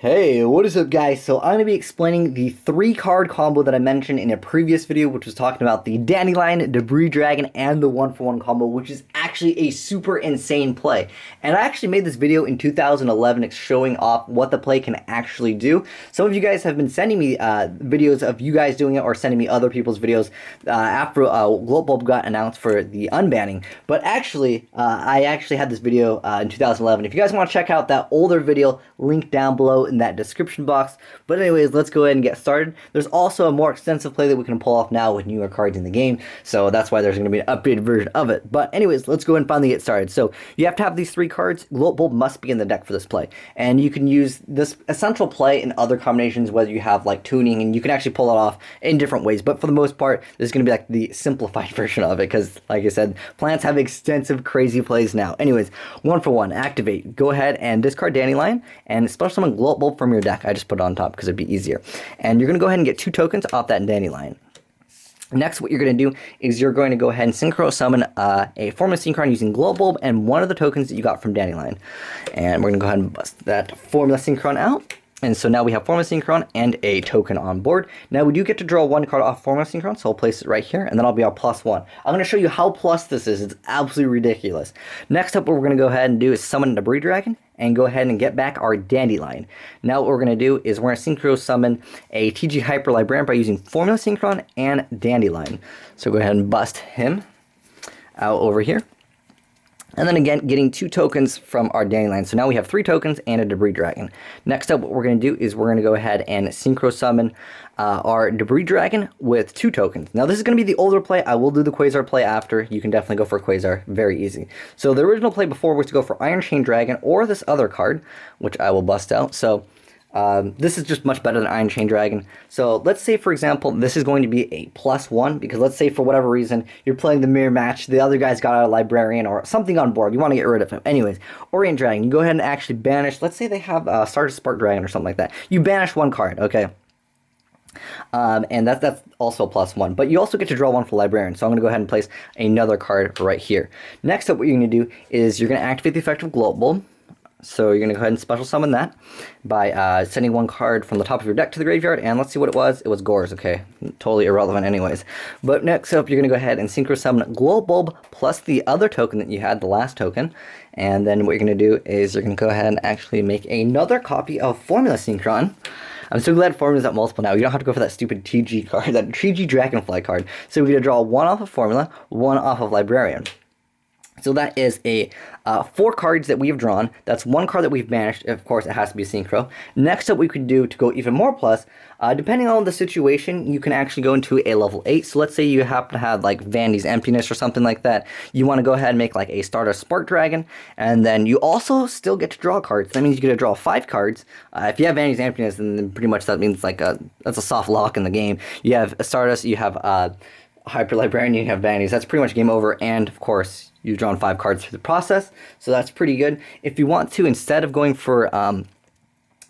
Hey, what is up guys? So I'm going to be explaining the 3-card combo that I mentioned in a previous video, which was talking about the Dandelion, Debris Dragon, and the 1-for-1 combo, which is actually a super insane play. And I actually made this video in 2011 showing off what the play can actually do. Some of you guys have been sending me videos of you guys doing it or sending me other people's videos after Gloat Bulb got announced for the unbanning. But actually, I actually had this video in 2011. If you guys want to check out that older video, link down below in that description box. But anyways, let's go ahead and get started. There's also a more extensive play that we can pull off now with newer cards in the game, so that's why there's going to be an updated version of it. But anyways, let's go ahead and finally get started. So you have to have these 3 cards. Gloat Bulb must be in the deck for this play, and you can use this essential play in other combinations, whether you have like tuning, and you can actually pull it off in different ways. But for the most part, this is going to be like the simplified version of it, because like I said, plants have extensive crazy plays now. Anyways, 1-for-1, activate. Go ahead and discard Dandelion and special summon Gloat Bulb from your deck. I just put it on top because it'd be easier. And you're going to go ahead and get 2 tokens off that Dandelion. Next, what you're going to do is you're going to go ahead and synchro summon a Formula Synchron using Gloat Bulb and one of the tokens that you got from Dandelion. And we're going to go ahead and bust that Formula Synchron out. And so now we have Formula Synchron and a token on board. Now we do get to draw 1 card off Formula Synchron, so I'll place it right here, and then I'll be our +1. I'm going to show you how plus this is. It's absolutely ridiculous. Next up, what we're going to go ahead and do is summon a Debris Dragon, and go ahead and get back our Dandelion. Now what we're going to do is we're going to synchro summon a TG Hyper Librarian by using Formula Synchron and Dandelion. So go ahead and bust him out over here. And then again, getting 2 tokens from our Dandelion. So now we have 3 tokens and a Debris Dragon. Next up, what we're going to do is we're going to go ahead and synchro summon our Debris Dragon with 2 tokens. Now this is going to be the older play. I will do the Quasar play after. You can definitely go for Quasar. Very easy. So the original play before was to go for Iron Chain Dragon or this other card, which I will bust out. So this is just much better than Iron Chain Dragon. So let's say, for example, this is going to be a +1, because let's say for whatever reason you're playing the mirror match, the other guy's got a Librarian or something on board, you want to get rid of him. Anyways, Orient Dragon, you go ahead and actually banish, let's say they have Stardust Spark Dragon or something like that. You banish 1 card, okay? And that's also a +1, but you also get to draw 1 for Librarian, so I'm going to go ahead and place another card right here. Next up, what you're going to do is you're going to activate the effect of Gloat Bulb. So you're going to go ahead and special summon that by sending 1 card from the top of your deck to the graveyard, and let's see what it was. It was Gores, okay, totally irrelevant anyways. But next up, you're going to go ahead and synchro summon Gloat Bulb plus the other token that you had, the last token, and then what you're going to do is you're going to go ahead and actually make another copy of Formula Synchron. I'm so glad Formula's at multiple now. You don't have to go for that stupid TG card, that TG Dragonfly card. So we're going to draw 1 off of Formula, 1 off of Librarian. So that is a 4 cards that we have drawn. That's 1 card that we've banished. Of course, it has to be a synchro. Next up, we could do, to go even more plus, depending on the situation, you can actually go into a level 8. So let's say you happen to have like Vandy's Emptiness or something like that. You want to go ahead and make like a Stardust Spark Dragon, and then you also still get to draw cards. That means you get to draw 5 cards. If you have Vandy's Emptiness, then pretty much that means like that's a soft lock in the game. You have Stardust, you have Hyper Librarian, you have Vandy's. That's pretty much game over, and of course, you've drawn 5 cards through the process, so that's pretty good. If you want to, instead of going for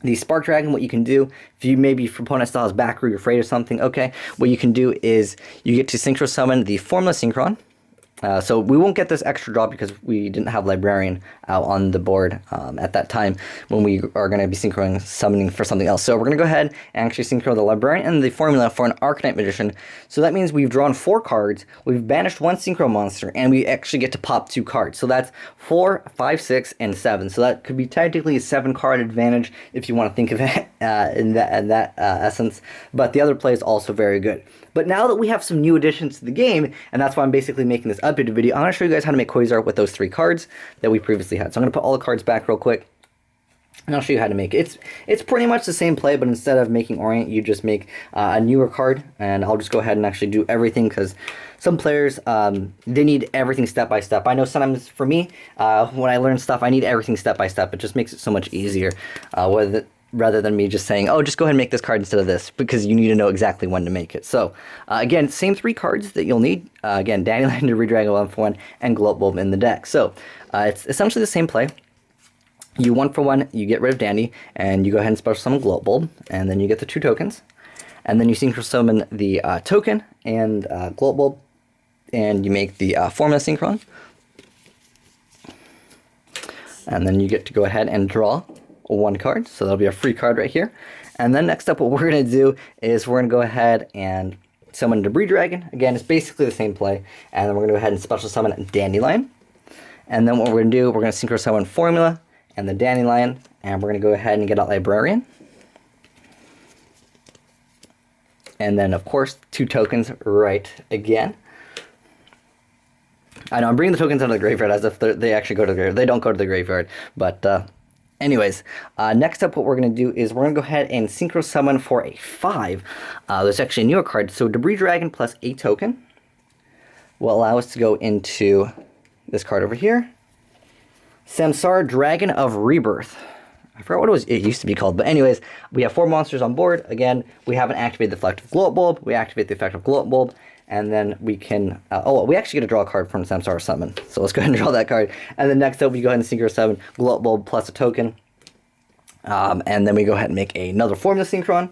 the Spark Dragon, what you can do, if you maybe your opponent still has back row, you're afraid of something, okay, what you can do is you get to synchro summon the Formula Synchron. So we won't get this extra draw because we didn't have Librarian out on the board at that time when we are going to be synchroning summoning for something else. So we're going to go ahead and actually synchro the Librarian and the Formula for an Arcanite Magician. So that means we've drawn 4 cards, we've banished 1 synchro monster, and we actually get to pop 2 cards. So that's 4, 5, 6, and 7. So that could be technically a 7-card advantage if you want to think of it in that essence. But the other play is also very good. But now that we have some new additions to the game, and that's why I'm basically making this updated video, I'm going to show you guys how to make Quasar with those 3 cards that we previously had. So I'm going to put all the cards back real quick, and I'll show you how to make it. It's pretty much the same play, but instead of making Orient, you just make a newer card, and I'll just go ahead and actually do everything, because some players, they need everything step by step. I know sometimes for me, when I learn stuff, I need everything step by step. It just makes it so much easier, rather than me just saying, oh, just go ahead and make this card instead of this, because you need to know exactly when to make it. So, again, same 3 cards that you'll need. Again, Dandelion, Debris Dragon 1-for-1, and Gloat Bulb in the deck. So, it's essentially the same play. You 1-for-1, you get rid of Dandy, and you go ahead and special summon Gloat Bulb, and then you get the 2 tokens. And then you synchro summon the token and Gloat Bulb, and you make the Formula Synchron. And then you get to go ahead and draw one card, so that'll be a free card right here. And then next up, what we're going to do is we're going to go ahead and summon Debris Dragon. Again, it's basically the same play. And then we're going to go ahead and special summon Dandelion. And then what we're going to do, we're going to synchro summon Formula and the Dandelion, and we're going to go ahead and get out Librarian. And then, of course, 2 tokens right again. I know, I'm bringing the tokens out of the graveyard as if they actually go to the graveyard. They don't go to the graveyard, but anyways, next up what we're going to do is we're going to go ahead and synchro summon for a 5. There's actually a newer card, so Debris Dragon plus a token will allow us to go into this card over here. Samsara, Dragon of Rebirth. I forgot what it used to be called, but anyways, we have 4 monsters on board. Again, we haven't activated the effect of Glow Up Bulb. We activate the effect of Glow Up Bulb, and then we can... we actually get to draw a card from Samsara Summon. So let's go ahead and draw that card. And then next up, we go ahead and synchro summon Glow Up Bulb plus a token. And then we go ahead and make another Formula Synchron.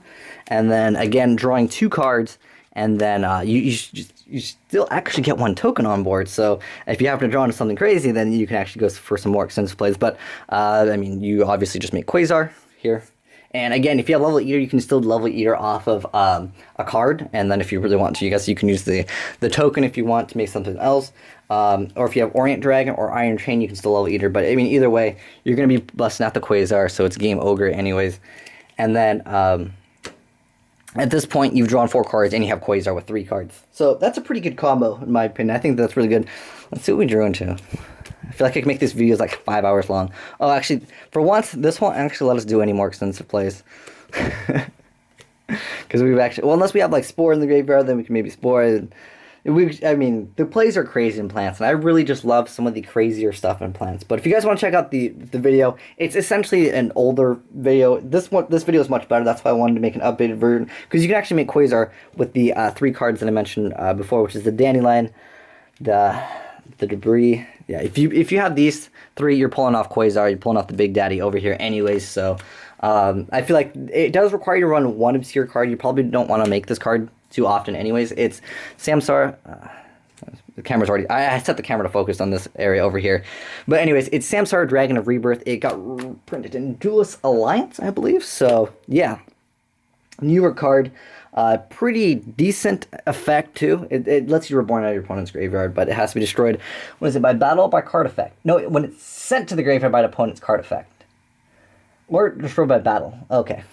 And then, again, drawing 2 cards. And then you still actually get 1 token on board. So if you happen to draw into something crazy, then you can actually go for some more extensive plays. But, I mean, you obviously just make Quasar here. And again, if you have Level Eater, you can still Level Eater off of a card. And then if you really want to, I guess you can use the token if you want to make something else. Or if you have Orient Dragon or Iron Chain, you can still Level Eater. But, I mean, either way, you're going to be busting out the Quasar, so it's Game Ogre anyways. And then... at this point, you've drawn 4 cards, and you have Quasar with 3 cards. So that's a pretty good combo, in my opinion. I think that's really good. Let's see what we drew into. I feel like I can make these videos like 5 hours long. Oh, actually, for once, this won't actually let us do any more extensive plays. Because we've actually... Well, unless we have like Spore in the graveyard, then we can maybe Spore... I mean, the plays are crazy in Plants, and I really just love some of the crazier stuff in Plants. But if you guys want to check out the video, it's essentially an older video. This video is much better. That's why I wanted to make an updated version, because you can actually make Quasar with the 3 cards that I mentioned before, which is the Dandelion, the Debris. Yeah, if you have these 3, you're pulling off Quasar. You're pulling off the Big Daddy over here, anyways. So I feel like it does require you to run 1 obscure card. You probably don't want to make this card too often anyways. It's Samsara... the camera's already... I set the camera to focus on this area over here. But anyways, it's Samsara, Dragon of Rebirth. It got printed in Duelist Alliance, I believe. So, yeah. Newer card. Pretty decent effect, too. It lets you reborn out of your opponent's graveyard, but it has to be destroyed. What is it? By battle or by card effect? No, when it's sent to the graveyard by an opponent's card effect. Or destroyed by battle. Okay.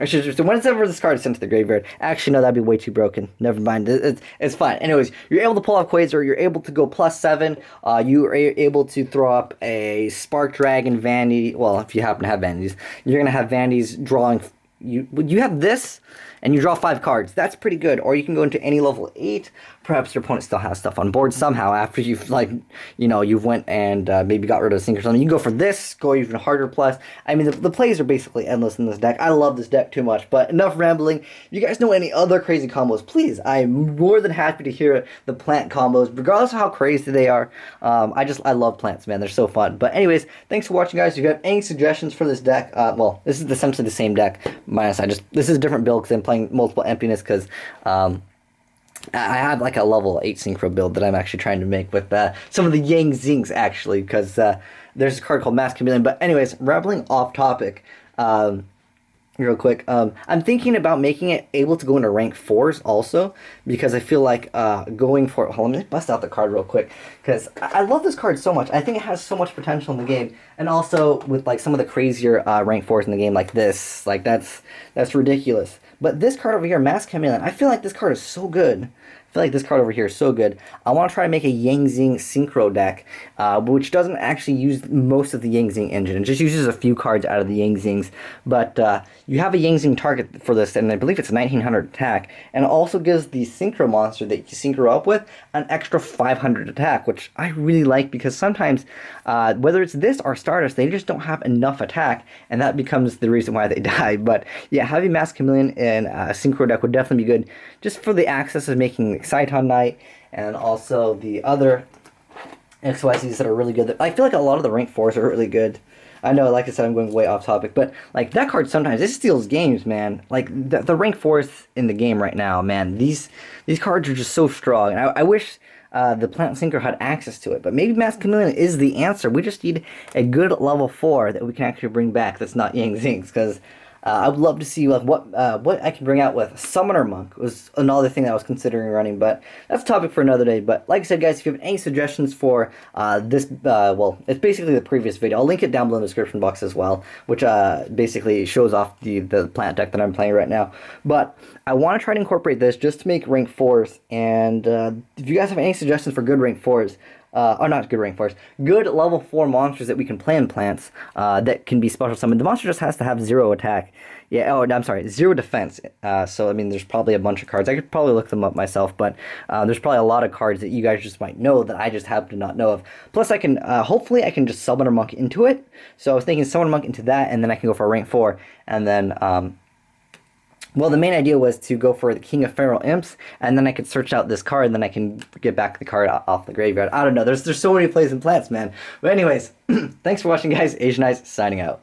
So whenever this card is sent to the graveyard, actually no, that'd be way too broken. Never mind, it's fine. Anyways, you're able to pull off Quasar, you're able to go +7, you are able to throw up a Spark Dragon Vanity, well, if you happen to have Vanities, you're going to have Vanities drawing, you have this, and you draw 5 cards. That's pretty good. Or you can go into any level 8. Perhaps your opponent still has stuff on board somehow after you've, like, you know, you've went and maybe got rid of a sink or something. You can go for this, go even harder plus. I mean, the plays are basically endless in this deck. I love this deck too much, but enough rambling. If you guys know any other crazy combos, please. I'm more than happy to hear the plant combos, regardless of how crazy they are. I love plants, man. They're so fun. But anyways, thanks for watching, guys. If you have any suggestions for this deck, well, this is essentially the same deck, minus this is a different build because I'm playing multiple emptiness because, I have like a level 8 synchro build that I'm actually trying to make with some of the Yang Zings, actually, because there's a card called Mass Chameleon. But anyways, rambling off topic real quick. I'm thinking about making it able to go into rank 4s also, because I feel like going for... Hold on, let me bust out the card real quick, because I love this card so much. I think it has so much potential in the game, and also with like some of the crazier rank 4s in the game, like this. Like, that's ridiculous. But this card over here, Mass Chameleon, I feel like this card is so good. I feel like this card over here is so good. I want to try to make a Yang Zing Synchro deck, which doesn't actually use most of the Yang Zing engine. It just uses a few cards out of the Yang Zings. But you have a Yang Zing target for this, and I believe it's 1900 attack. And it also gives the Synchro monster that you synchro up with an extra 500 attack, which I really like, because sometimes, whether it's this or Stardust, they just don't have enough attack, and that becomes the reason why they die. But yeah, having Mass Chameleon in a Synchro deck would definitely be good, just for the access of making Exciton Knight, and also the other XYZs that are really good. I feel like a lot of the rank 4s are really good. I know, like I said, I'm going way off topic, but like that card sometimes, it steals games, man. Like the rank 4s in the game right now, man, these cards are just so strong. And I wish the plant synchro had access to it. But maybe Mass Chameleon is the answer. We just need a good level 4 that we can actually bring back that's not Yang Zings, because I would love to see like what I can bring out with Summoner Monk was another thing that I was considering running, but that's a topic for another day. But like I said, guys, if you have any suggestions for this, well, it's basically the previous video. I'll link it down below in the description box as well, which basically shows off the plant deck that I'm playing right now. But I want to try to incorporate this just to make rank 4s, and if you guys have any suggestions for good rank 4s, or not good rank 4s, good level 4 monsters that we can play in plants that can be special summoned. The monster just has to have 0 attack. Yeah, oh, I'm sorry, 0 defense. So, I mean, there's probably a bunch of cards. I could probably look them up myself, but there's probably a lot of cards that you guys just might know that I just happen to not know of. Plus, I can, hopefully, I can just Summoner Monk into it. So, I was thinking Summoner Monk into that, and then I can go for a rank 4, and then, well, the main idea was to go for the King of Feral Imps, and then I could search out this card, and then I can get back the card off the graveyard. I don't know. There's so many plays in plants, man. But anyways, thanks for watching, guys. Asian Eyes signing out.